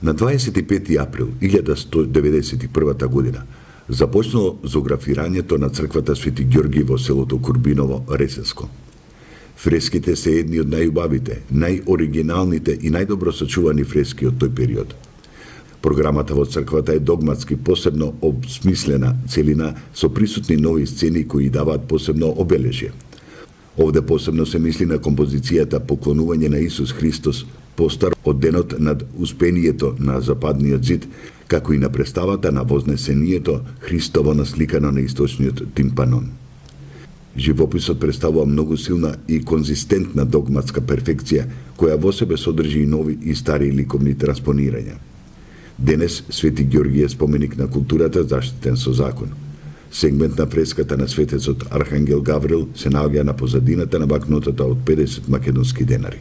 На 25. април 1191 година започнало зографирањето на црквата Свети Ѓорги во селото Курбиново, Ресеско. Фреските се едни од најубавите, најоригиналните и најдобро сочувани фрески од тој период. Програмата во црквата е догматски посебно обсмислена целина со присутни нови сцени кои даваат посебно обележје. Овде посебно се мисли на композицијата Поклонување на Исус Христос, постар од денот над успението на Западниот зид, како и на представата на вознесението Христово насликано на источниот тимпанон. Живописот представува многу силна и конзистентна догматска перфекција, која во себе содржи и нови и стари ликовни транспонирања. Денес Свети Ѓорги е споменик на културата заштитен со закон. Сегмент на фреската на светецот Архангел Гаврил се наоѓа на позадината на бакнотата од 50 македонски денари.